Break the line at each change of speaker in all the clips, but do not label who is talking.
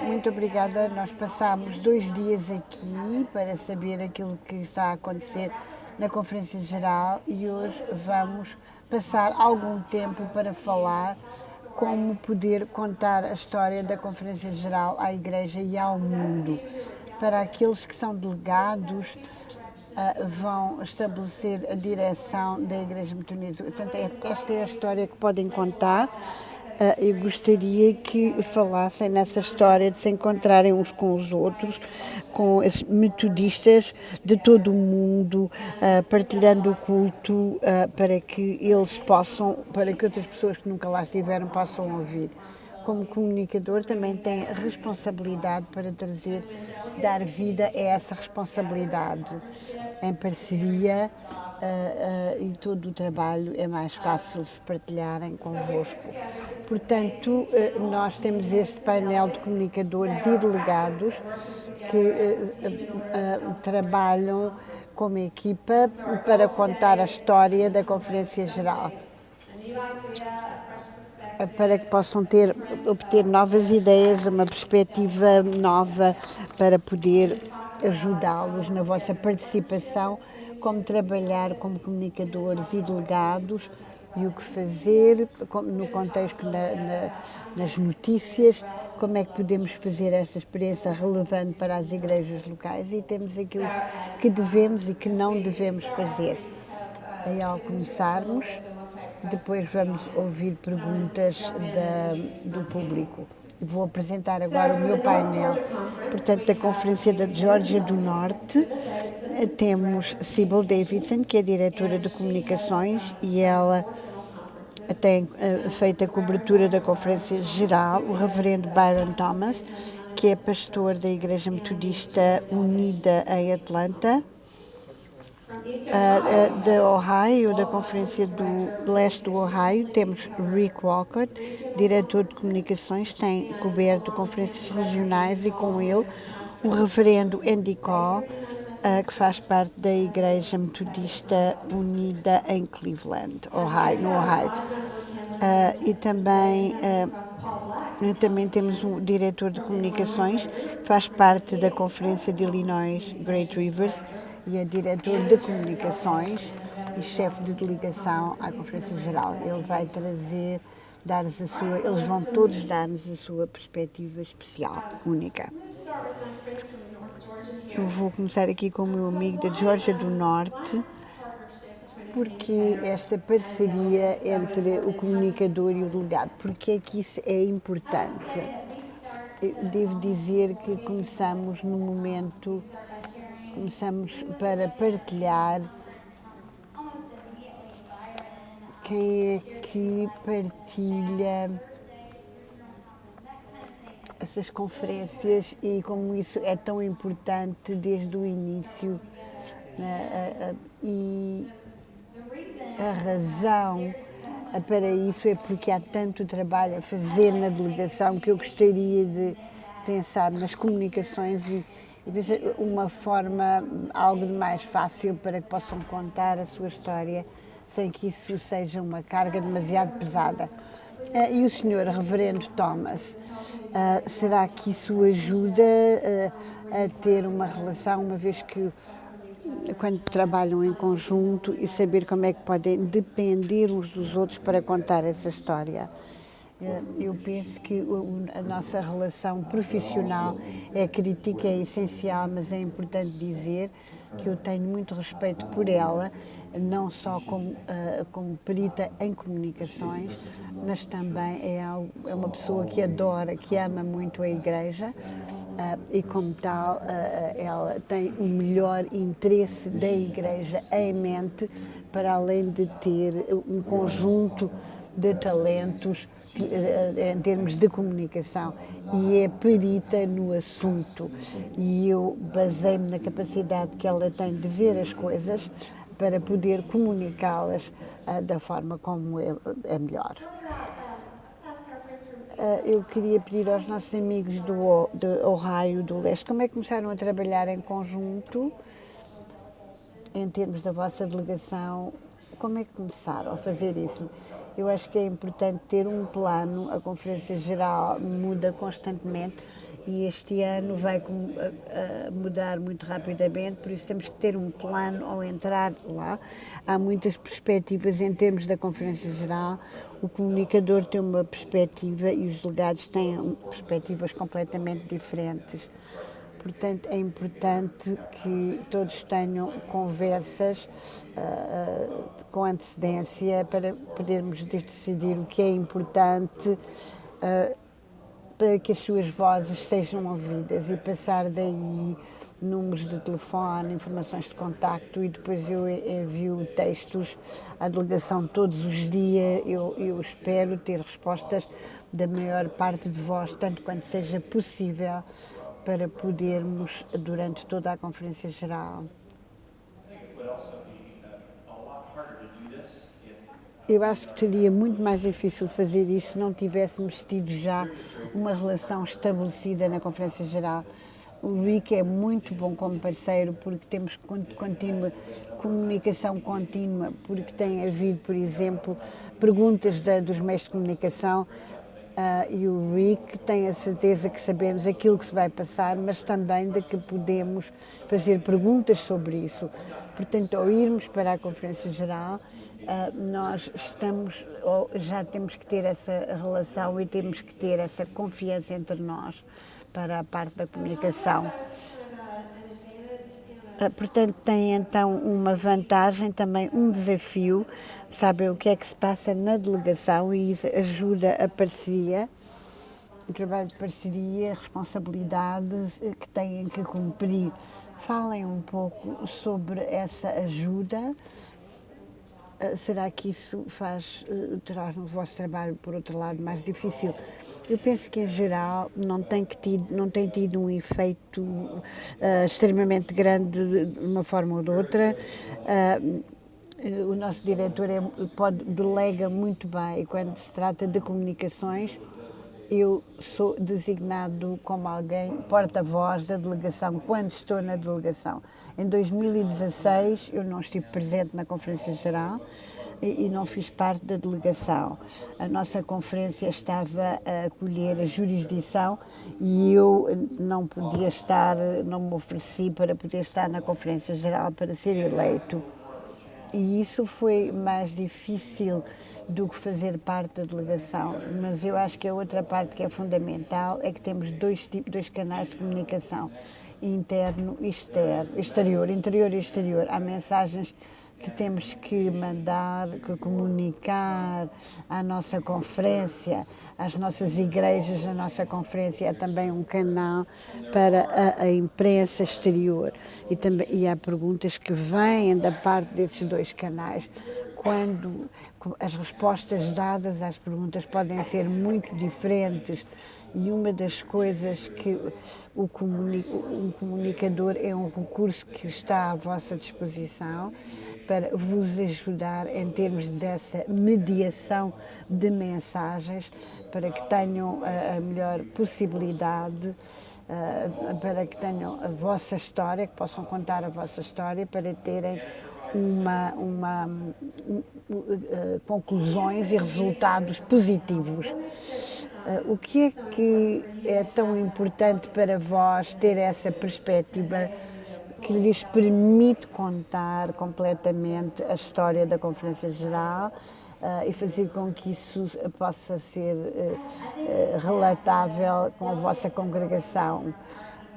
Muito obrigada. Nós passámos 2 dias aqui para saber aquilo que está a acontecer na Conferência Geral e hoje vamos passar algum tempo para falar como poder contar a história da Conferência Geral à Igreja e ao mundo. Para aqueles que são delegados, vão estabelecer a direção da Igreja Metodista. Portanto, esta é a história que podem contar. Eu gostaria que falassem nessa história de se encontrarem uns com os outros, com os metodistas de todo o mundo, partilhando o culto, para que eles possam, para que outras pessoas que nunca lá estiveram possam ouvir. Como comunicador também tem responsabilidade para dar vida a essa responsabilidade. Em parceria, e todo o trabalho é mais fácil se partilharem convosco. Portanto, nós temos este painel de comunicadores e delegados que trabalham como equipa para contar a história da Conferência Geral, para que possam obter novas ideias, uma perspectiva nova para poder ajudá-los na vossa participação, como trabalhar como comunicadores e delegados e o que fazer no contexto nas notícias, como é que podemos fazer esta experiência relevante para as igrejas locais e temos aquilo que devemos e que não devemos fazer. E ao começarmos, depois vamos ouvir perguntas do público. Vou apresentar agora o meu painel. Portanto, da Conferência da Geórgia do Norte, temos Sybil Davidson, que é diretora de comunicações, e ela tem feito a cobertura da Conferência Geral, o reverendo Byron Thomas, que é pastor da Igreja Metodista Unida em Atlanta. Da Ohio, da Conferência do Leste do Ohio, temos Rick Walcott, diretor de comunicações, tem coberto conferências regionais e com ele o reverendo Andy Call, que faz parte da Igreja Metodista Unida em Cleveland, no Ohio. E também temos um diretor de comunicações, faz parte da Conferência de Illinois Great Rivers e é diretor de comunicações e chefe de delegação à Conferência Geral. Ele vai eles vão todos dar-nos a sua perspectiva especial, única. Eu vou começar aqui com o meu amigo da Geórgia do Norte, porque esta parceria entre o comunicador e o delegado, porque é que isso é importante? Eu devo dizer que começamos para partilhar quem é que partilha essas conferências e como isso é tão importante desde o início, e a razão para isso é porque há tanto trabalho a fazer na delegação que eu gostaria de pensar nas comunicações e pensar uma forma, algo de mais fácil para que possam contar a sua história sem que isso seja uma carga demasiado pesada. E o senhor reverendo Thomas, será que isso ajuda a ter uma relação, uma vez que quando trabalham em conjunto e saber como é que podem depender uns dos outros para contar essa história? Eu penso que a nossa relação profissional é crítica, é essencial, mas é importante dizer que eu tenho muito respeito por ela, não só como perita em comunicações, mas também é uma pessoa que adora, que ama muito a Igreja, e como tal ela tem o melhor interesse da Igreja em mente, para além de ter um conjunto de talentos em termos de comunicação, e é perita no assunto, e eu baseio-me na capacidade que ela tem de ver as coisas para poder comunicá-las da forma como é melhor. Eu queria pedir aos nossos amigos do Ohio, do Leste, como é que começaram a trabalhar em conjunto, em termos da vossa delegação, como é que começaram a fazer isso? Eu acho que é importante ter um plano, a Conferência Geral muda constantemente e este ano vai mudar muito rapidamente, por isso temos que ter um plano ao entrar lá. Há muitas perspectivas em termos da Conferência Geral, o comunicador tem uma perspectiva e os delegados têm perspectivas completamente diferentes. Portanto, é importante que todos tenham conversas com antecedência para podermos decidir o que é importante para que as suas vozes sejam ouvidas e passar daí números de telefone, informações de contacto e depois eu envio textos à delegação todos os dias. Eu espero ter respostas da maior parte de vós, tanto quanto seja possível, para podermos, durante toda a Conferência Geral. Eu acho que seria muito mais difícil fazer isso se não tivéssemos tido já uma relação estabelecida na Conferência Geral. O Rick é muito bom como parceiro porque temos comunicação contínua, porque tem havido, por exemplo, perguntas dos meios de comunicação e o Rick tem a certeza que sabemos aquilo que se vai passar, mas também de que podemos fazer perguntas sobre isso. Portanto, ao irmos para a Conferência Geral, nós já temos que ter essa relação e temos que ter essa confiança entre nós para a parte da comunicação. Portanto, tem então uma vantagem, também um desafio, saber o que é que se passa na delegação e isso ajuda a parceria, o trabalho de parceria, responsabilidades que têm que cumprir. Falem um pouco sobre essa ajuda. Será que isso tornar o vosso trabalho, por outro lado, mais difícil? Eu penso que, em geral, não tem tido um efeito extremamente grande de uma forma ou de outra. O nosso diretor delega muito bem e quando se trata de comunicações, eu sou designado como alguém porta-voz da delegação quando estou na delegação. Em 2016 eu não estive presente na Conferência Geral e não fiz parte da delegação. A nossa conferência estava a acolher a jurisdição e eu não podia estar, não me ofereci para poder estar na Conferência Geral para ser eleito. E isso foi mais difícil do que fazer parte da delegação, mas eu acho que a outra parte que é fundamental é que temos dois canais de comunicação, interno e exterior, interior e exterior. Há mensagens que temos que mandar, que comunicar à nossa conferência, às nossas igrejas. A nossa conferência é também um canal para a imprensa exterior e há perguntas que vêm da parte desses dois canais. Quando as respostas dadas às perguntas podem ser muito diferentes e uma das coisas que um comunicador é um recurso que está à vossa disposição para vos ajudar em termos dessa mediação de mensagens, para que tenham a melhor possibilidade, para que tenham a vossa história, que possam contar a vossa história, para terem conclusões e resultados positivos. O que é tão importante para vós ter essa perspectiva que lhes permite contar completamente a história da Conferência Geral e fazer com que isso possa ser relatável com a vossa congregação?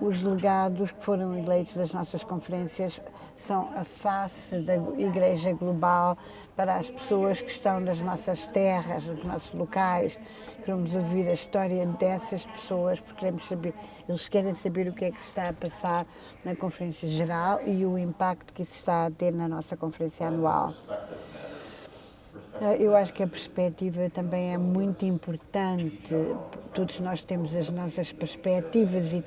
Os delegados que foram eleitos das nossas conferências são a face da Igreja Global para as pessoas que estão nas nossas terras, nos nossos locais. Queremos ouvir a história dessas pessoas, porque queremos saber, eles querem saber o que é que se está a passar na Conferência Geral e o impacto que isso está a ter na nossa conferência anual. Eu acho que a perspectiva também é muito importante. Todos nós temos as nossas perspectivas e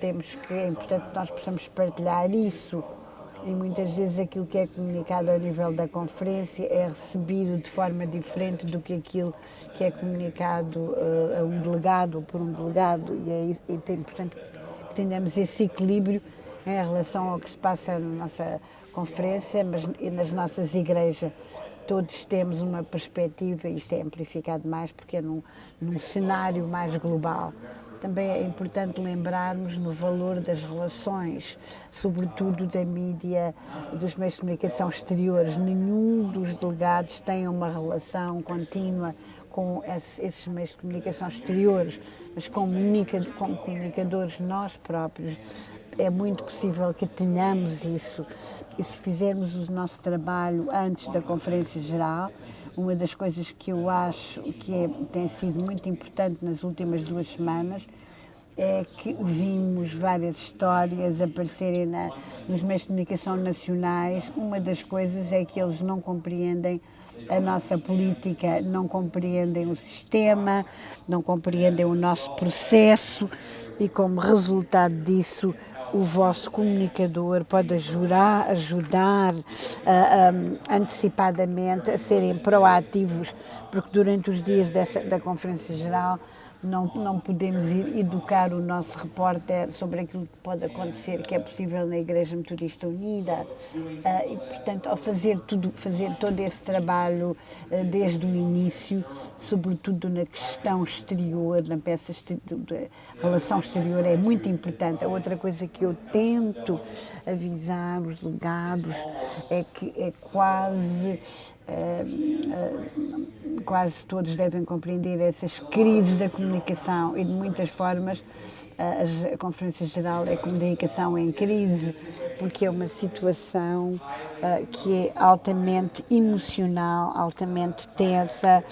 é importante que nós possamos partilhar isso. E muitas vezes aquilo que é comunicado ao nível da conferência é recebido de forma diferente do que aquilo que é comunicado a um delegado ou por um delegado. E é importante que tenhamos esse equilíbrio em relação ao que se passa na nossa conferência, mas e nas nossas igrejas. todos temos uma perspectiva, isto é amplificado mais porque é num cenário mais global. Também é importante lembrarmos no valor das relações, sobretudo da mídia, dos meios de comunicação exteriores. Nenhum dos delegados tem uma relação contínua com esses meios de comunicação exteriores, mas como comunicadores nós próprios, é muito possível que tenhamos isso. E se fizermos o nosso trabalho antes da Conferência Geral, uma das coisas que eu acho que tem sido muito importante nas últimas 2 semanas é que vimos várias histórias aparecerem nos meios de comunicação nacionais. Uma das coisas é que eles não compreendem a nossa política, não compreendem o sistema, não compreendem o nosso processo e, como resultado disso, o vosso comunicador pode ajudar antecipadamente a serem proativos, porque durante os dias da Conferência Geral não podemos ir educar o nosso repórter sobre aquilo que pode acontecer, que é possível na Igreja Metodista Unida, e, portanto, ao fazer todo esse trabalho desde o início, sobretudo na questão exterior, na peça de relação exterior, é muito importante. A outra coisa que eu tento avisar os delegados é que é quase todos devem compreender essas crises da comunicação e de muitas formas a Conferência Geral é comunicação em crise, porque é uma situação que é altamente emocional, altamente tensa.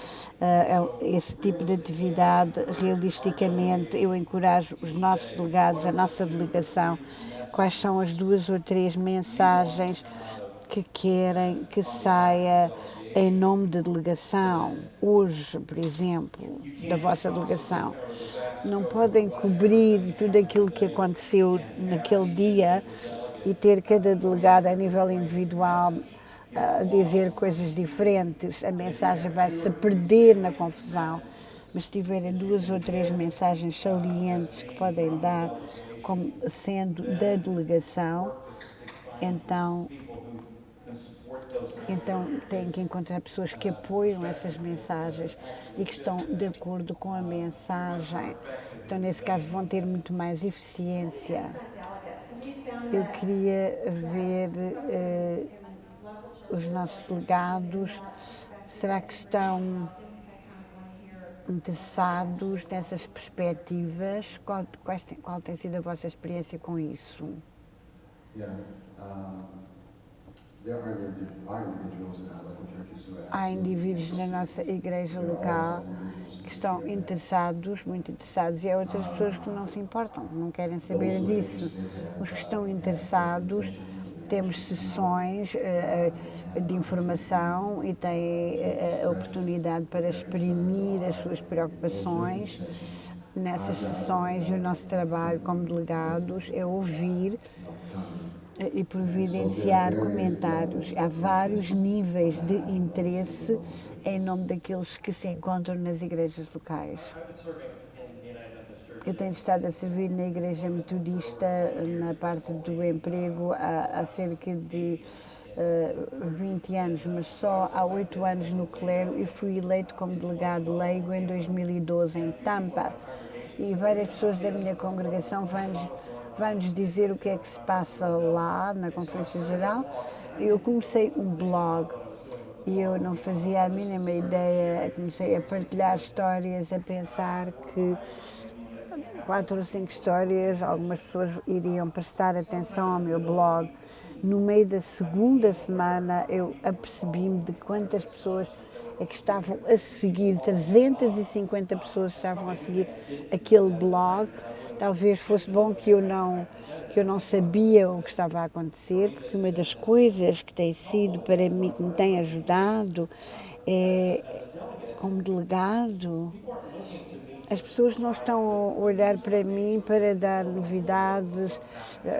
Esse tipo de atividade, realisticamente, eu encorajo os nossos delegados, a nossa delegação, quais são as 2 ou 3 mensagens que querem que saia em nome da delegação. Hoje, por exemplo, da vossa delegação, não podem cobrir tudo aquilo que aconteceu naquele dia e ter cada delegado a nível individual a dizer coisas diferentes. A mensagem vai se perder na confusão, mas se tiverem 2 ou 3 mensagens salientes que podem dar como sendo da delegação, então têm que encontrar pessoas que apoiam essas mensagens e que estão de acordo com a mensagem. Então, nesse caso, vão ter muito mais eficiência. Eu queria ver os nossos delegados, será que estão interessados nessas perspectivas? Qual tem sido a vossa experiência com isso? Há indivíduos na nossa igreja local que estão interessados, muito interessados, e há outras pessoas que não se importam, não querem saber disso. Os que estão interessados, temos sessões de informação e têm a oportunidade para exprimir as suas preocupações nessas sessões, e o nosso trabalho como delegados é ouvir e providenciar comentários. Há vários níveis de interesse em nome daqueles que se encontram nas igrejas locais. Eu tenho estado a servir na Igreja Metodista, na parte do emprego, há cerca de 20 anos, mas só há 8 anos no clero, e fui eleito como delegado leigo em 2012 em Tampa. E várias pessoas da minha congregação vão-nos dizer o que é que se passa lá na Conferência Geral. Eu comecei um blog e eu não fazia a mínima ideia, comecei a partilhar histórias, a pensar que 4 ou 5 histórias, algumas pessoas iriam prestar atenção ao meu blog. No meio da segunda semana eu apercebi-me de quantas pessoas é que estavam a seguir, 350 pessoas estavam a seguir aquele blog. Talvez fosse bom que eu não sabia o que estava a acontecer, porque uma das coisas que tem sido para mim, que me tem ajudado, é, como delegado, as pessoas não estão a olhar para mim para dar novidades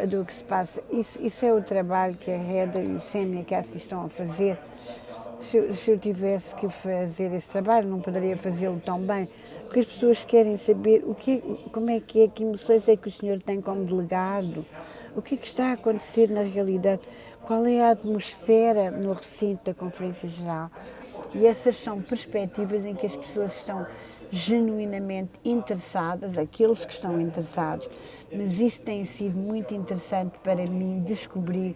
do que se passa. Isso é o trabalho que a Reda e o Sam e a Cathy estão a fazer. Se eu tivesse que fazer esse trabalho, não poderia fazê-lo tão bem, porque as pessoas querem saber como é, que emoções é que o senhor tem como delegado, o que está a acontecer na realidade, qual é a atmosfera no recinto da Conferência Geral. E essas são perspectivas em que as pessoas estão genuinamente interessadas, aqueles que estão interessados, mas isso tem sido muito interessante para mim descobrir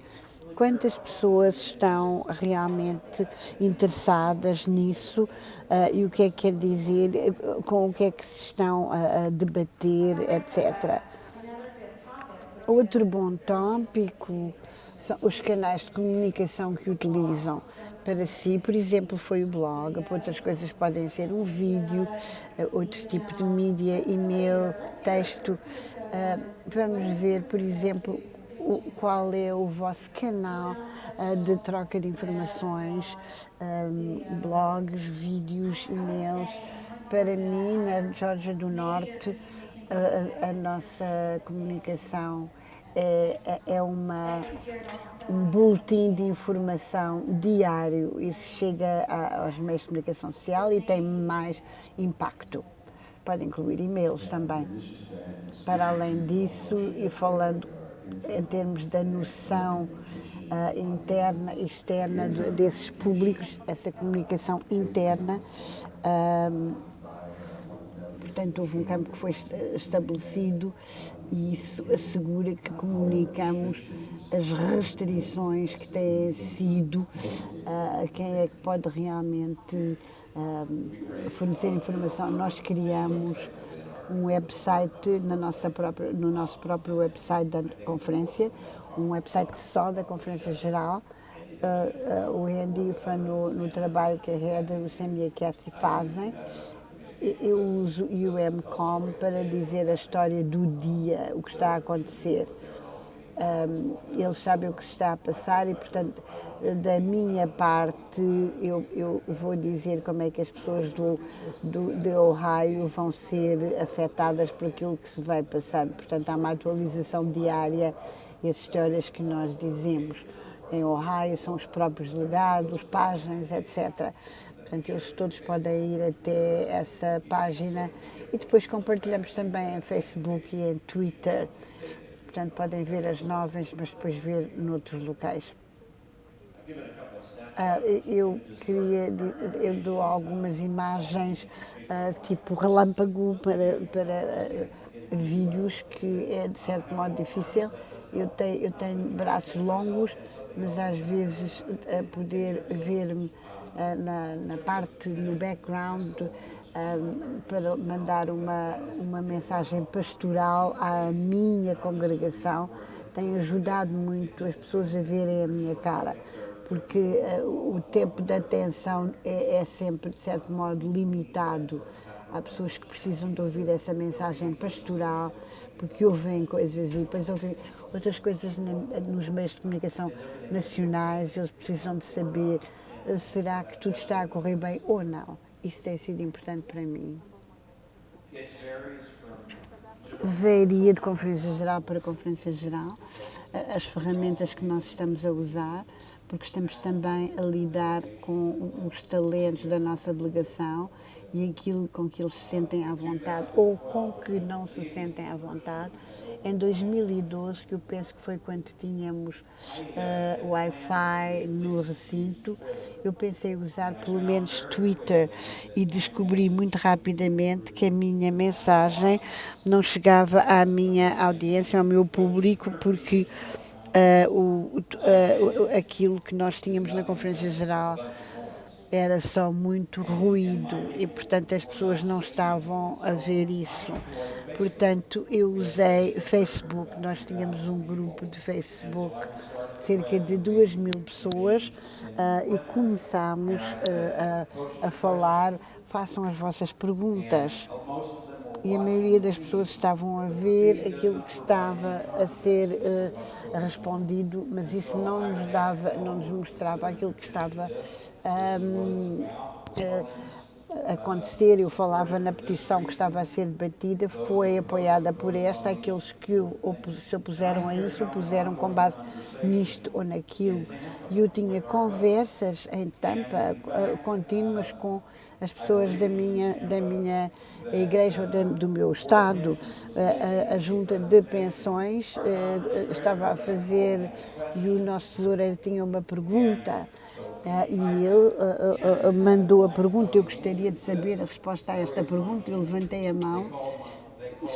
quantas pessoas estão realmente interessadas nisso e o que é que quer dizer, com o que é que se estão a debater, etc. Outro bom tópico são os canais de comunicação que utilizam para si, por exemplo, foi o blog, para outras coisas podem ser um vídeo, outros tipos de mídia, e-mail, texto. Vamos ver, por exemplo, qual é o vosso canal de troca de informações, blogs, vídeos, e-mails. Para mim, na Geórgia do Norte, a nossa comunicação é um boletim de informação diário. Isso chega aos meios de comunicação social e tem mais impacto. Pode incluir e-mails também. Para além disso, e falando em termos da noção interna e externa desses públicos, essa comunicação interna, portanto, houve um campo que foi estabelecido e isso assegura que comunicamos as restrições que têm sido a quem é que pode realmente fornecer informação. Nós criamos um website no nosso próprio website da conferência, um website só da Conferência Geral. O Andy foi no trabalho que a Heather, o Sam e a Kathy fazem. Eu uso o UMCOM para dizer a história do dia, o que está a acontecer. Eles sabem o que se está a passar e, portanto, da minha parte, eu vou dizer como é que as pessoas de Ohio vão ser afetadas por aquilo que se vai passando. Portanto, há uma atualização diária e as histórias que nós dizemos. Em Ohio são os próprios delegados, páginas, etc. Portanto, eles todos podem ir até essa página e depois compartilhamos também em Facebook e em Twitter. Portanto, podem ver as novas, mas depois ver noutros locais. Eu dou algumas imagens tipo relâmpago para vídeos, que é de certo modo difícil. Eu tenho braços longos, mas às vezes poder ver-me na parte, no background, para mandar uma mensagem pastoral à minha congregação, tem ajudado muito as pessoas a verem a minha cara, porque o tempo de atenção é sempre, de certo modo, limitado. Há pessoas que precisam de ouvir essa mensagem pastoral, porque ouvem coisas e depois ouvem outras coisas nos meios de comunicação nacionais, eles precisam de saber será que tudo está a correr bem ou não. Isso tem sido importante para mim. Varia de conferência geral para conferência geral, as ferramentas que nós estamos a usar, porque estamos também a lidar com os talentos da nossa delegação e aquilo com que eles se sentem à vontade ou com que não se sentem à vontade. Em 2012, que eu penso que foi quando tínhamos Wi-Fi no recinto, eu pensei usar pelo menos Twitter e descobri muito rapidamente que a minha mensagem não chegava à minha audiência, ao meu público, porque aquilo que nós tínhamos na Conferência Geral era só muito ruído e, portanto, as pessoas não estavam a ver isso. Portanto, eu usei Facebook. Nós tínhamos um grupo de Facebook, cerca de 2.000 pessoas, e começámos a falar, façam as vossas perguntas. E a maioria das pessoas estavam a ver aquilo que estava a ser respondido, mas isso não nos mostrava aquilo que estava a acontecer. Eu falava na petição que estava a ser debatida, foi apoiada por esta, aqueles que se opuseram a isso, opuseram com base nisto ou naquilo. E eu tinha conversas em Tampa contínuas com as pessoas da minha igreja ou do meu estado, a junta de pensões estava a fazer e o nosso tesoureiro tinha uma pergunta e ele mandou a pergunta. Eu gostaria de saber a resposta a esta pergunta. Eu levantei a mão,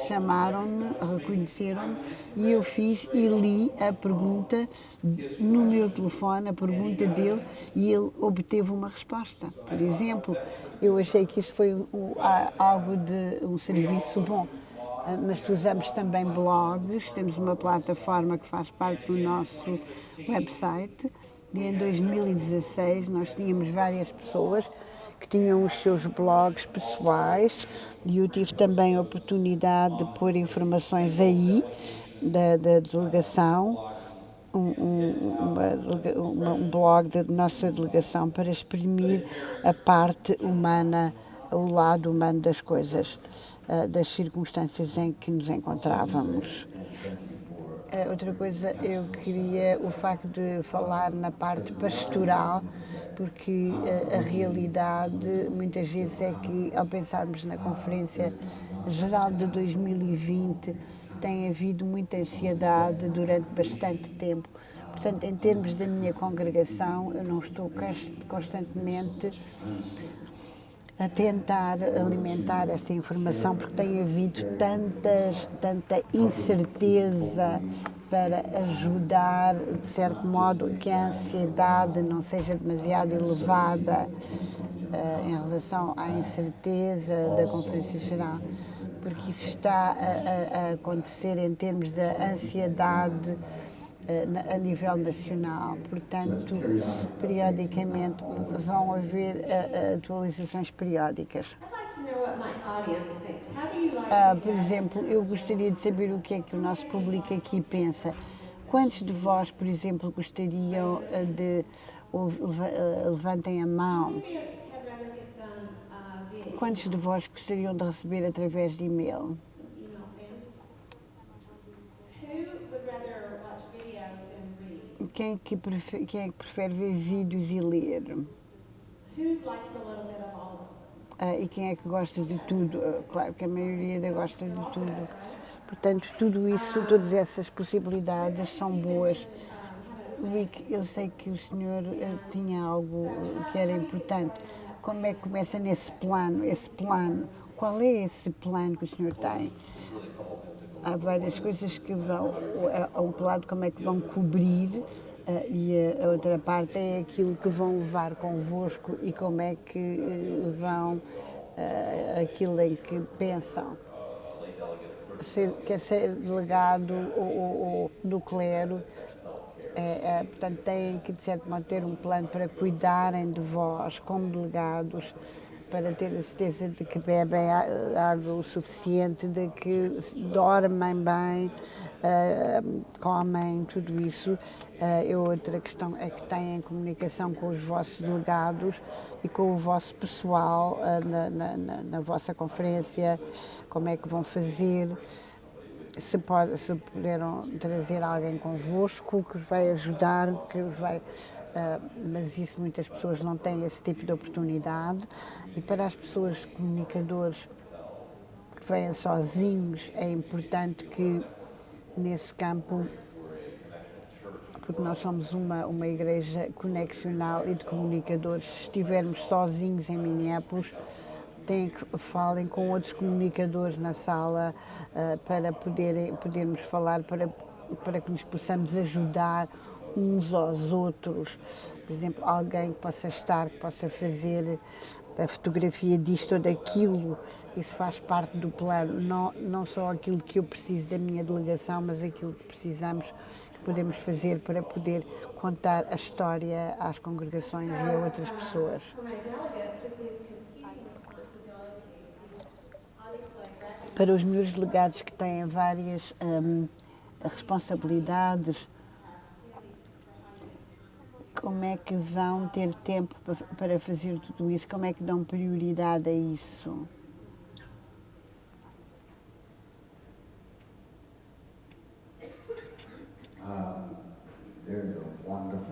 chamaram-me, reconheceram-me e eu fiz e li a pergunta no meu telefone, a pergunta dele, e ele obteve uma resposta. Por exemplo, eu achei que isso foi algo de um serviço bom. Mas usamos também blogs, temos uma plataforma que faz parte do nosso website. E em 2016 nós tínhamos várias pessoas que tinham os seus blogs pessoais e eu tive também a oportunidade de pôr informações aí da delegação, um blog da nossa delegação para exprimir a parte humana, o lado humano das coisas, das circunstâncias em que nos encontrávamos. Outra coisa, eu queria o facto de falar na parte pastoral, porque a realidade muitas vezes é que, ao pensarmos na Conferência Geral de 2020, tem havido muita ansiedade durante bastante tempo. Portanto, em termos da minha congregação, eu não estou constantemente a tentar alimentar essa informação, porque tem havido tanta incerteza para ajudar, de certo modo, que a ansiedade não seja demasiado elevada em relação à incerteza da Conferência Geral, porque isso está a acontecer em termos da ansiedade a nível nacional. Portanto, periodicamente vão haver atualizações periódicas. Por exemplo, eu gostaria de saber o que é que o nosso público aqui pensa. Quantos de vós, por exemplo, gostariam de levantem a mão? Quantos de vós gostariam de receber através de e-mail? Quem é que prefere ver vídeos e ler? E quem é que gosta de tudo? Claro que a maioria gosta de tudo. Portanto, tudo isso, todas essas possibilidades são boas. Rick, eu sei que o senhor tinha algo que era importante. Como é que começa nesse plano? Esse plano? Qual é esse plano que o senhor tem? Há várias coisas que vão, a um lado como é que vão cobrir e a outra parte é aquilo que vão levar convosco e como é que vão aquilo em que pensam. Quer ser delegado ou do clero, portanto, têm que, de certo modo, ter um plano para cuidarem de vós como delegados, para ter a certeza de que bebem água o suficiente, de que dormem bem, comem, tudo isso. Outra questão é que têm comunicação com os vossos delegados e com o vosso pessoal na vossa conferência, como é que vão fazer. Se puderam trazer alguém convosco que vai ajudar, mas isso muitas pessoas não têm esse tipo de oportunidade. E para as pessoas comunicadores que vêm sozinhos, é importante que nesse campo, porque nós somos uma igreja conexional e de comunicadores, se estivermos sozinhos em Minneapolis, falem com outros comunicadores na sala para podermos falar, para que nos possamos ajudar uns aos outros. Por exemplo, alguém que possa que possa fazer a fotografia disto ou daquilo, isso faz parte do plano, não só aquilo que eu preciso da minha delegação, mas aquilo que precisamos, que podemos fazer para poder contar a história às congregações e a outras pessoas. Para os meus delegados que têm várias responsabilidades, como é que vão ter tempo para fazer tudo isso? Como é que dão prioridade a isso?
There's a wonderful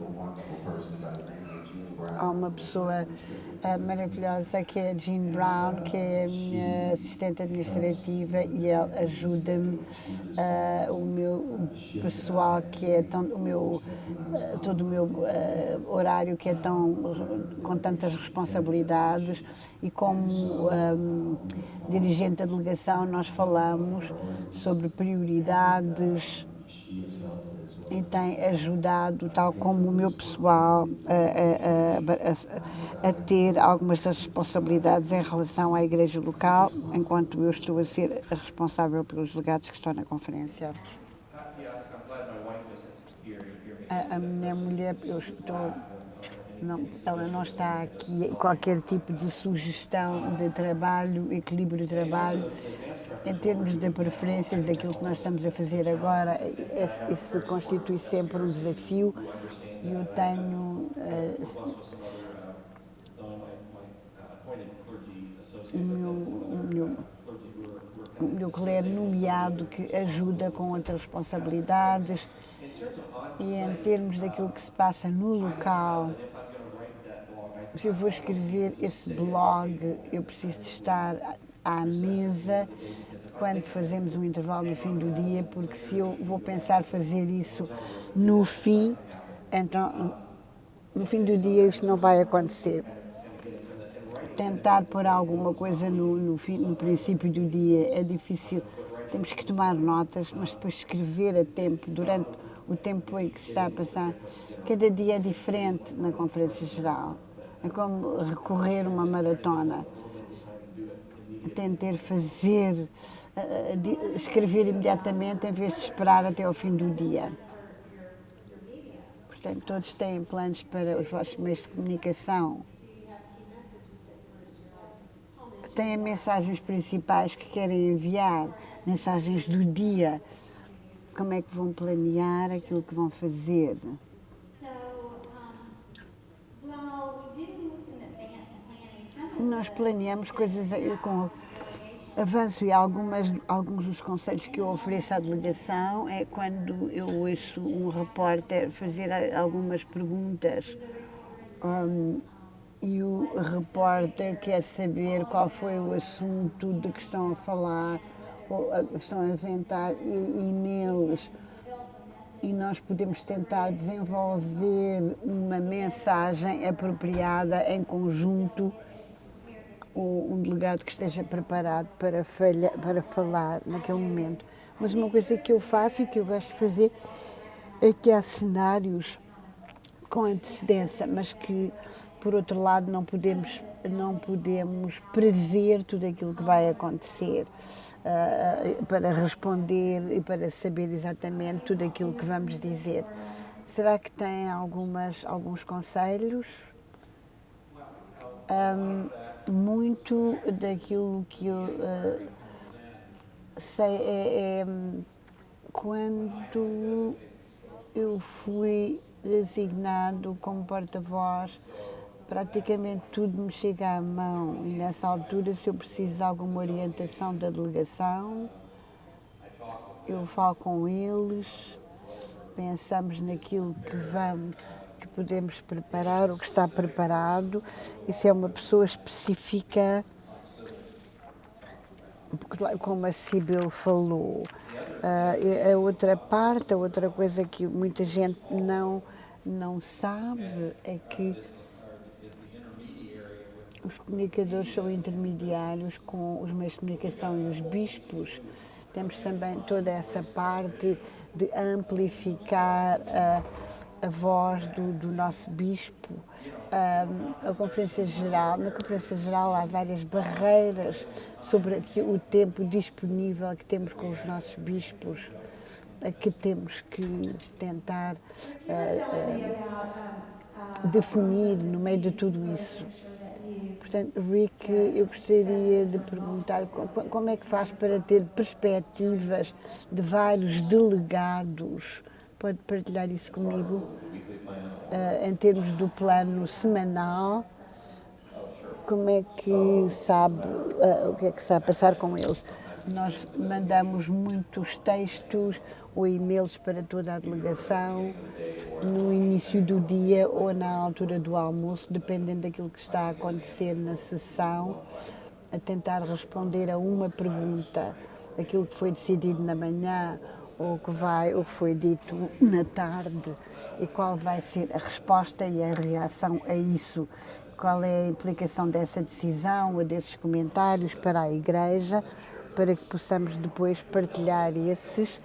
Há uma pessoa maravilhosa que é a Jean Brown, que é a minha assistente administrativa, e ela ajuda-me, o meu pessoal, que é tão, o meu, todo o meu horário, que é tão, com tantas responsabilidades, e como dirigente da delegação nós falamos sobre prioridades e tem ajudado, tal como o meu pessoal, a ter algumas das responsabilidades em relação à igreja local, enquanto eu estou a ser a responsável pelos legados que estão na conferência. A minha mulher, ela não está aqui, qualquer tipo de sugestão de trabalho, equilíbrio de trabalho. Em termos de preferências daquilo que nós estamos a fazer agora, isso constitui sempre um desafio, e eu tenho o meu clero nomeado, que ajuda com outras responsabilidades, e em termos daquilo que se passa no local, se eu vou escrever esse blog, eu preciso de estar à mesa quando fazemos um intervalo no fim do dia, porque se eu vou pensar fazer isso no fim, então no fim do dia isto não vai acontecer. Tentar pôr alguma coisa no princípio do dia é difícil, temos que tomar notas, mas depois escrever a tempo, durante o tempo em que se está a passar. Cada dia é diferente na Conferência Geral, é como recorrer uma maratona. Tentar escrever imediatamente em vez de esperar até ao fim do dia. Portanto, todos têm planos para os vossos meios de comunicação. Têm mensagens principais que querem enviar, mensagens do dia. Como é que vão planear aquilo que vão fazer? Nós planeamos coisas com avanço, e alguns dos conselhos que eu ofereço à delegação é quando eu ouço um repórter fazer algumas perguntas, e o repórter quer saber qual foi o assunto de que estão a falar, ou estão a inventar e-mails, e nós podemos tentar desenvolver uma mensagem apropriada em conjunto, ou um delegado que esteja preparado para falar naquele momento. Mas uma coisa que eu faço e que eu gosto de fazer é que há cenários com antecedência, mas que, por outro lado, não podemos prever tudo aquilo que vai acontecer, para responder e para saber exatamente tudo aquilo que vamos dizer. Será que tem alguns conselhos? Muito daquilo que eu sei é quando eu fui designado como porta-voz, praticamente tudo me chega à mão, e nessa altura, se eu preciso de alguma orientação da delegação, eu falo com eles, pensamos naquilo que podemos preparar, o que está preparado, e se é uma pessoa específica, como a Sibyl falou. A outra coisa que muita gente não sabe é que os comunicadores são intermediários com os meios de comunicação e os bispos. Temos também toda essa parte de amplificar a voz do nosso bispo. Na Conferência Geral há várias barreiras sobre o tempo disponível que temos com os nossos bispos, que temos que tentar definir no meio de tudo isso. Portanto, Rick, eu gostaria de perguntar como é que faz para ter perspectivas de vários delegados. Pode partilhar isso comigo? Em termos do plano semanal, como é que sabe, o que é que sabe passar com eles? Nós mandamos muitos textos ou e-mails para toda a delegação no início do dia ou na altura do almoço, dependendo daquilo que está a acontecer na sessão, a tentar responder a uma pergunta, aquilo que foi decidido na manhã ou o que foi dito na tarde e qual vai ser a resposta e a reação a isso. Qual é a implicação dessa decisão ou desses comentários para a Igreja, para que possamos depois partilhar esses,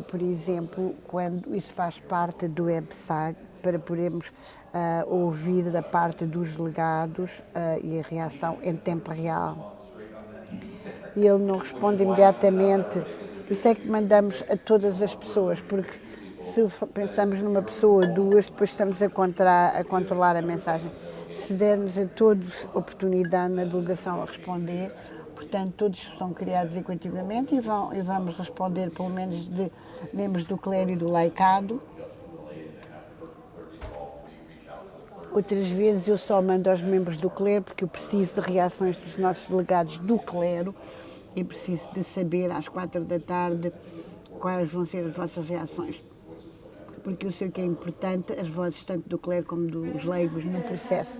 por exemplo, quando isso faz parte do website, para podermos ouvir da parte dos delegados e a reação em tempo real. E ele não responde imediatamente, por isso é que mandamos a todas as pessoas, porque se pensamos numa pessoa ou duas, depois estamos a controlar a mensagem. Se dermos a todos oportunidade na delegação a responder, portanto, todos são criados equitativamente e vamos responder pelo menos de membros do clero e do laicado. Outras vezes eu só mando aos membros do clero porque eu preciso de reações dos nossos delegados do clero e preciso de saber às 4 da tarde quais vão ser as vossas reações. Porque eu sei que é importante as vozes tanto do clero como dos leigos no processo.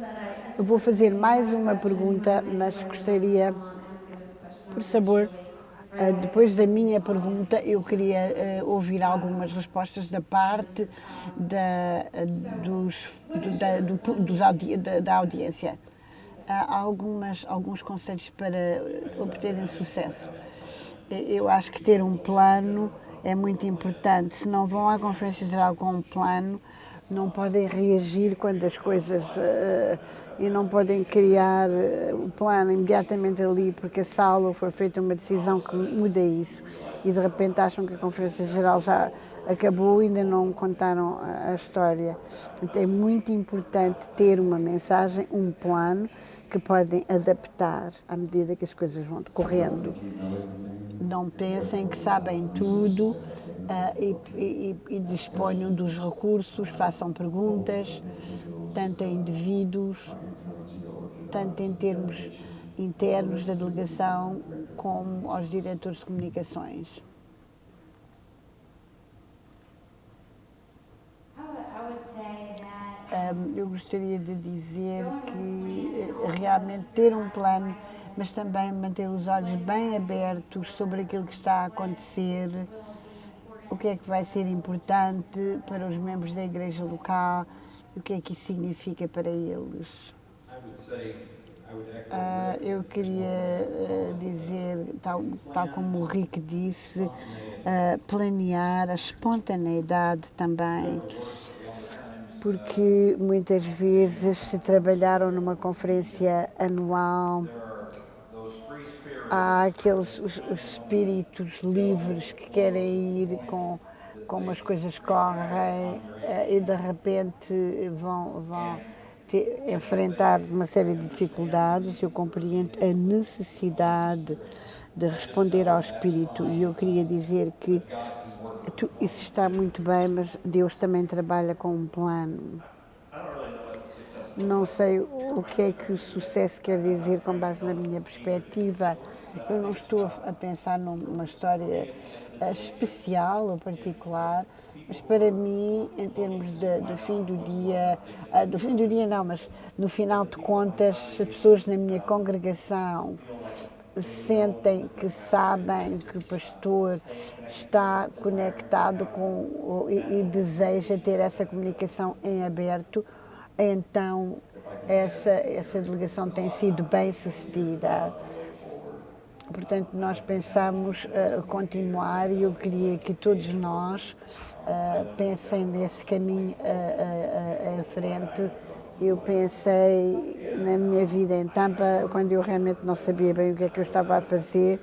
Eu vou fazer mais uma pergunta, mas gostaria, por sabor, depois da minha pergunta, eu queria ouvir algumas respostas da parte da audiência. Há alguns conselhos para obterem sucesso. Eu acho que ter um plano é muito importante. Se não vão à Conferência Geral com um plano, não podem reagir quando as coisas... e não podem criar o plano imediatamente ali, porque a sala foi feita uma decisão que muda isso. E de repente acham que a Conferência Geral já acabou e ainda não contaram a história. Então é muito importante ter uma mensagem, um plano, que podem adaptar à medida que as coisas vão decorrendo. Não pensem que sabem tudo e disponham dos recursos, façam perguntas, tanto a indivíduos, tanto em termos internos da delegação, como aos diretores de comunicações. Eu gostaria de dizer que realmente ter um plano, mas também manter os olhos bem abertos sobre aquilo que está a acontecer, o que é que vai ser importante para os membros da igreja local, o que é que isso significa para eles. Eu queria dizer, tal como o Rick disse, planear a espontaneidade também, porque muitas vezes se trabalharam numa conferência anual, há aqueles os espíritos livres que querem ir com como as coisas correm e de repente vão enfrentar uma série de dificuldades. Eu compreendo a necessidade de responder ao espírito e eu queria dizer que isso está muito bem, mas Deus também trabalha com um plano. Não sei o que é que o sucesso quer dizer com base na minha perspectiva. Eu não estou a pensar numa história especial ou particular, mas para mim, em termos do fim do dia não, mas no final de contas, se as pessoas na minha congregação sentem que sabem que o pastor está conectado e deseja ter essa comunicação em aberto, então essa delegação tem sido bem sucedida. Portanto, nós pensamos continuar e eu queria que todos nós pensem nesse caminho em frente. Eu pensei na minha vida em Tampa, quando eu realmente não sabia bem o que é que eu estava a fazer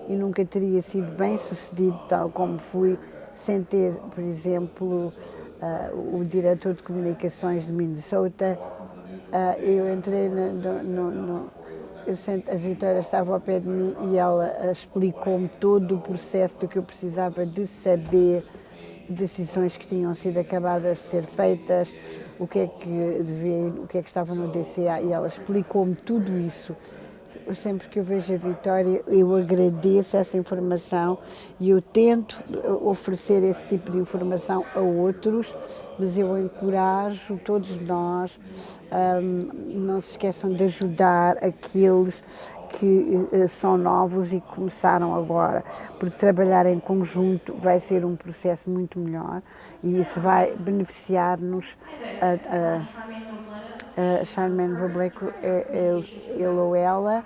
e nunca teria sido bem sucedido tal como fui, sem ter, por exemplo, o diretor de comunicações de Minnesota. Eu entrei a Vitória estava ao pé de mim e ela explicou-me todo o processo do que eu precisava de saber, decisões que tinham sido acabadas de ser feitas, o que é que estava no DCA, e ela explicou-me tudo isso. sempre que eu vejo a Vitória, eu agradeço essa informação e eu tento oferecer esse tipo de informação a outros, mas eu encorajo todos nós, não se esqueçam de ajudar aqueles que são novos e que começaram agora, porque trabalhar em conjunto vai ser um processo muito melhor e isso vai beneficiar-nos a Charmaine Robleco é ele ou ela.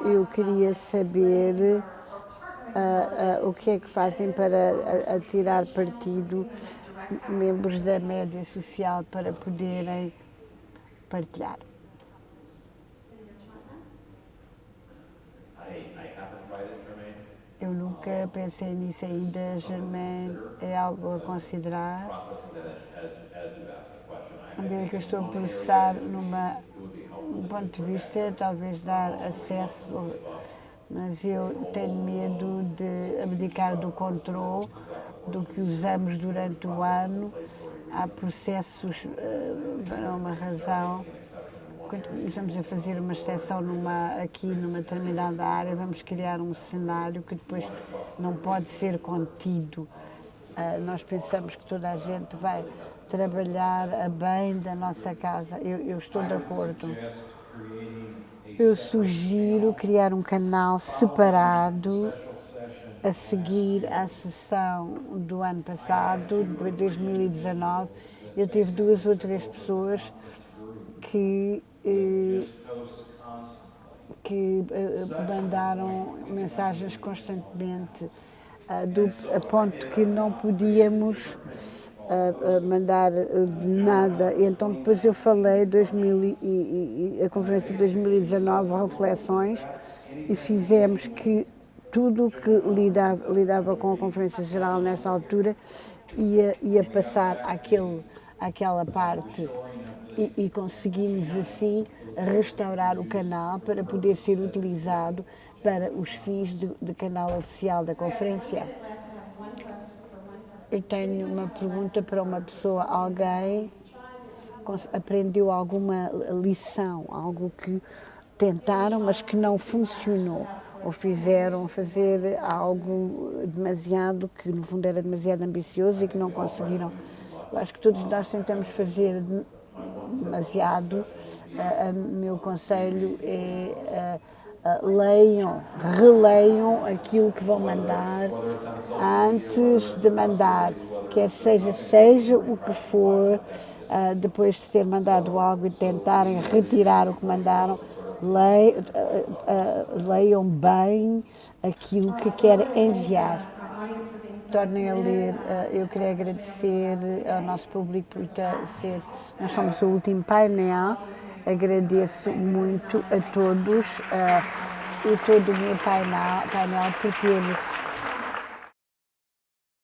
Eu queria saber o que é que fazem para tirar partido membros da média social para poderem partilhar. Eu nunca pensei nisso ainda, Germaine, é algo a considerar. A que eu estou a processar um ponto de vista, talvez dar acesso, mas eu tenho medo de abdicar do controle do que usamos durante o ano. Há processos, para uma razão, quando começamos a fazer uma exceção aqui numa determinada área, vamos criar um cenário que depois não pode ser contido. Nós pensamos que toda a gente vai trabalhar a bem da nossa casa. Eu estou de acordo. Eu sugiro criar um canal separado a seguir à sessão do ano passado, de 2019. Eu tive 2 ou 3 pessoas que mandaram mensagens constantemente, a ponto que não podíamos mandar nada. Então depois eu falei a conferência de 2019, reflexões, e fizemos que tudo o que lidava com a Conferência Geral nessa altura ia passar àquela parte e conseguimos assim restaurar o canal para poder ser utilizado para os fins de canal oficial da conferência. Eu tenho uma pergunta para uma pessoa. Alguém aprendeu alguma lição, algo que tentaram, mas que não funcionou? Ou fizeram fazer algo demasiado, que no fundo era demasiado ambicioso e que não conseguiram? Eu acho que todos nós tentamos fazer demasiado. Meu conselho é releiam aquilo que vão mandar antes de mandar, quer seja o que for, depois de ter mandado algo e tentarem retirar o que mandaram, leiam bem aquilo que querem enviar. Tornem a ler. Eu queria agradecer ao nosso público por ser. Nós somos o último painel. Agradeço muito a todos e todo o meu painel por ter